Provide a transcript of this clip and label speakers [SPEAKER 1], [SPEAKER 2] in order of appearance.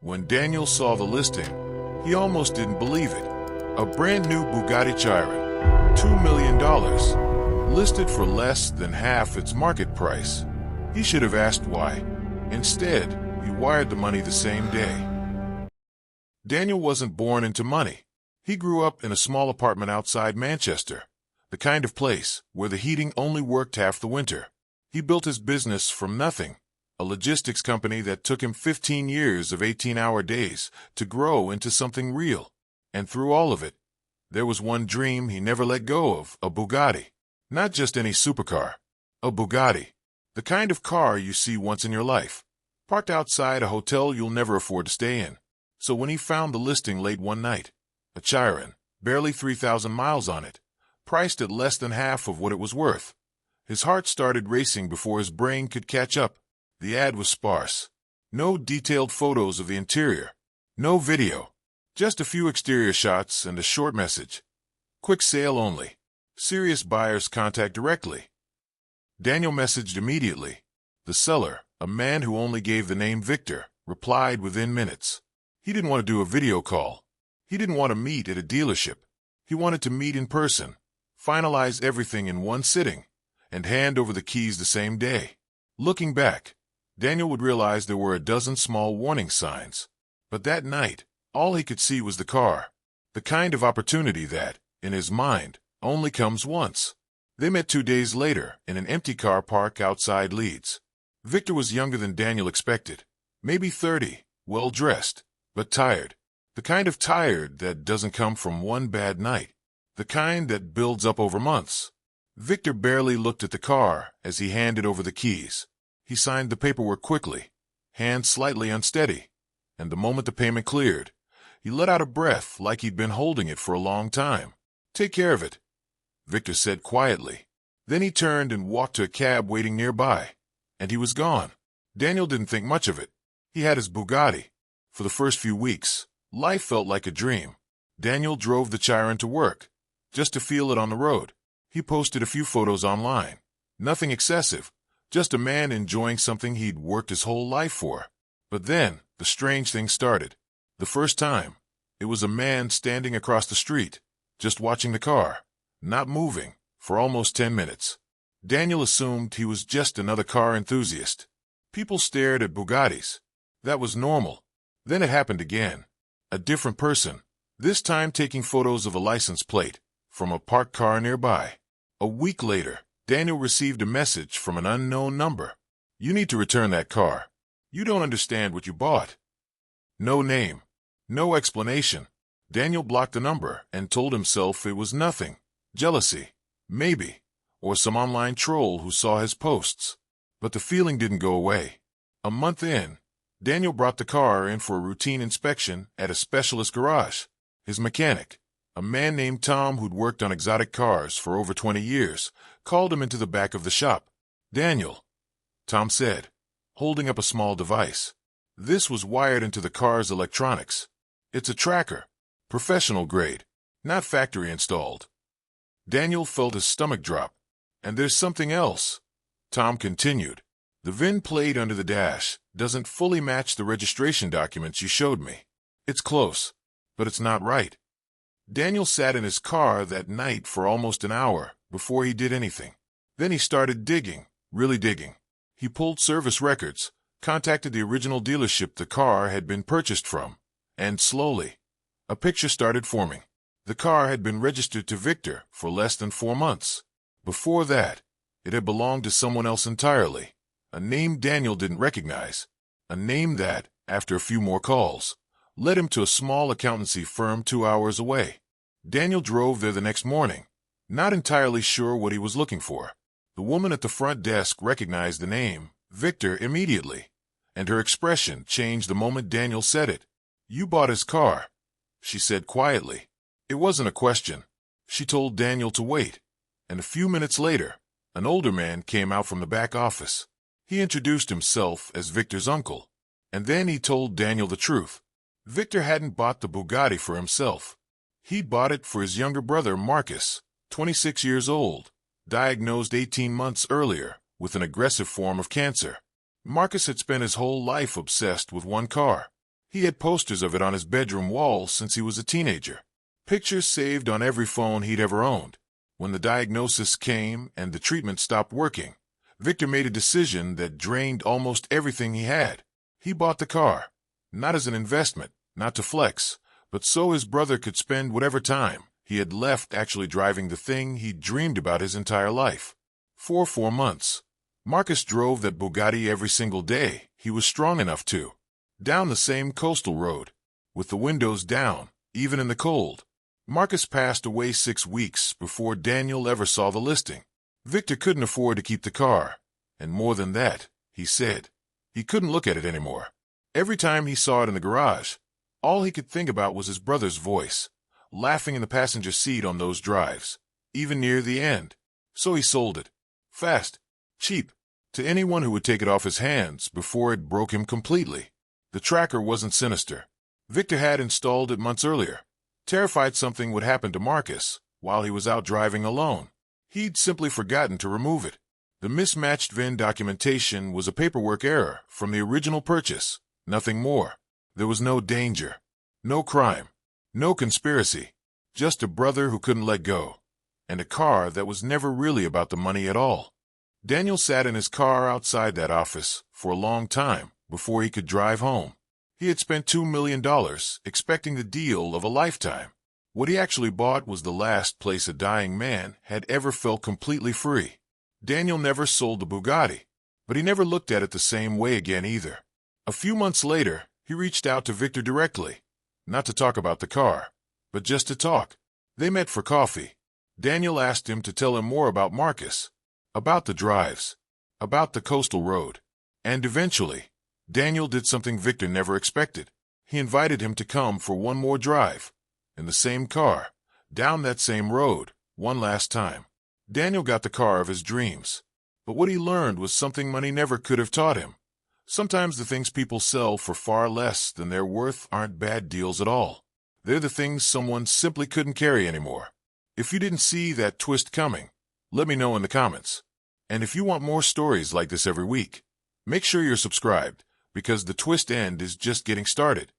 [SPEAKER 1] When Daniel saw the listing, he almost didn't believe it. A brand new Bugatti Chiron, $2 million, listed for less than half its market price. He should have asked why. Instead, he wired the money the same day. Daniel wasn't born into money. He grew up in a small apartment outside Manchester, the kind of place where the heating only worked half the winter. He built his business from nothing, a logistics company that took him 15 years of 18-hour days to grow into something real. And through all of it, there was one dream he never let go of, a Bugatti. Not just any supercar, a Bugatti. The kind of car you see once in your life, parked outside a hotel you'll never afford to stay in. So when he found the listing late one night, a Chiron, barely 3,000 miles on it, priced at less than half of what it was worth, his heart started racing before his brain could catch up. The ad was sparse. No detailed photos of the interior. No video. Just a few exterior shots and a short message. Quick sale only. Serious buyers contact directly. Daniel messaged immediately. The seller, a man who only gave the name Victor, replied within minutes. He didn't want to do a video call. He didn't want to meet at a dealership. He wanted to meet in person, finalize everything in one sitting, and hand over the keys the same day. Looking back, Daniel would realize there were a dozen small warning signs. But that night, all he could see was the car, the kind of opportunity that, in his mind, only comes once. They met 2 days later in an empty car park outside Leeds. Victor was younger than Daniel expected, maybe 30, well-dressed, but tired. The kind of tired that doesn't come from one bad night, the kind that builds up over months. Victor barely looked at the car as he handed over the keys. He signed the paperwork quickly, hands slightly unsteady, and the moment the payment cleared, he let out a breath like he'd been holding it for a long time. "Take care of it," Victor said quietly. Then he turned and walked to a cab waiting nearby, and he was gone. Daniel didn't think much of it. He had his Bugatti. For the first few weeks, life felt like a dream. Daniel drove the Chiron to work, just to feel it on the road. He posted a few photos online. Nothing excessive, just a man enjoying something he'd worked his whole life for. But then, the strange thing started. The first time, it was a man standing across the street, just watching the car, not moving, for almost 10 minutes. Daniel assumed he was just another car enthusiast. People stared at Bugattis. That was normal. Then it happened again. A different person, this time taking photos of a license plate from a parked car nearby. A week later, Daniel received a message from an unknown number. "You need to return that car. You don't understand what you bought." No name. No explanation. Daniel blocked the number and told himself it was nothing. Jealousy, maybe, or some online troll who saw his posts. But the feeling didn't go away. A month in, Daniel brought the car in for a routine inspection at a specialist garage. His mechanic, a man named Tom who'd worked on exotic cars for over 20 years, called him into the back of the shop. "Daniel," Tom said, holding up a small device. This was wired into the car's electronics. "It's a tracker, professional grade, not factory installed." Daniel felt his stomach drop. "And there's something else," Tom continued. "The VIN plate under the dash doesn't fully match the registration documents you showed me. It's close, but it's not right." Daniel sat in his car that night for almost an hour before he did anything. Then he started digging, really digging. He pulled service records, contacted the original dealership the car had been purchased from, and slowly, a picture started forming. The car had been registered to Victor for less than 4 months. Before that, it had belonged to someone else entirely. A name Daniel didn't recognize. A name that, after a few more calls, led him to a small accountancy firm 2 hours away. Daniel drove there the next morning, not entirely sure what he was looking for. The woman at the front desk recognized the name, Victor, immediately, and her expression changed the moment Daniel said it. "You bought his car," she said quietly. It wasn't a question. She told Daniel to wait, and a few minutes later, an older man came out from the back office. He introduced himself as Victor's uncle, and then he told Daniel the truth. Victor hadn't bought the Bugatti for himself. He'd bought it for his younger brother, Marcus, 26 years old, diagnosed 18 months earlier with an aggressive form of cancer. Marcus had spent his whole life obsessed with one car. He had posters of it on his bedroom wall since he was a teenager. Pictures saved on every phone he'd ever owned. When the diagnosis came and the treatment stopped working, Victor made a decision that drained almost everything he had. He bought the car, not as an investment, not to flex, but so his brother could spend whatever time he had left actually driving the thing he'd dreamed about his entire life. For 4 months, Marcus drove that Bugatti every single day he was strong enough to, down the same coastal road, with the windows down, even in the cold. Marcus passed away 6 weeks before Daniel ever saw the listing. Victor couldn't afford to keep the car, and more than that, he said, he couldn't look at it anymore. Every time he saw it in the garage, all he could think about was his brother's voice, laughing in the passenger seat on those drives, even near the end. So he sold it. Fast, cheap, to anyone who would take it off his hands before it broke him completely. The tracker wasn't sinister. Victor had installed it months earlier, terrified something would happen to Marcus while he was out driving alone. He'd simply forgotten to remove it. The mismatched VIN documentation was a paperwork error from the original purchase, nothing more. There was no danger, no crime, no conspiracy, just a brother who couldn't let go, and a car that was never really about the money at all. Daniel sat in his car outside that office for a long time before he could drive home. He had spent $2 million expecting the deal of a lifetime. What he actually bought was the last place a dying man had ever felt completely free. Daniel never sold the Bugatti, but he never looked at it the same way again either. A few months later, he reached out to Victor directly, not to talk about the car, but just to talk. They met for coffee. Daniel asked him to tell him more about Marcus, about the drives, about the coastal road, and eventually, Daniel did something Victor never expected. He invited him to come for one more drive, in the same car, down that same road, one last time. Daniel got the car of his dreams, but what he learned was something money never could have taught him. Sometimes the things people sell for far less than they're worth aren't bad deals at all. They're the things someone simply couldn't carry anymore. If you didn't see that twist coming, let me know in the comments. And if you want more stories like this every week, make sure you're subscribed, because the twist end is just getting started.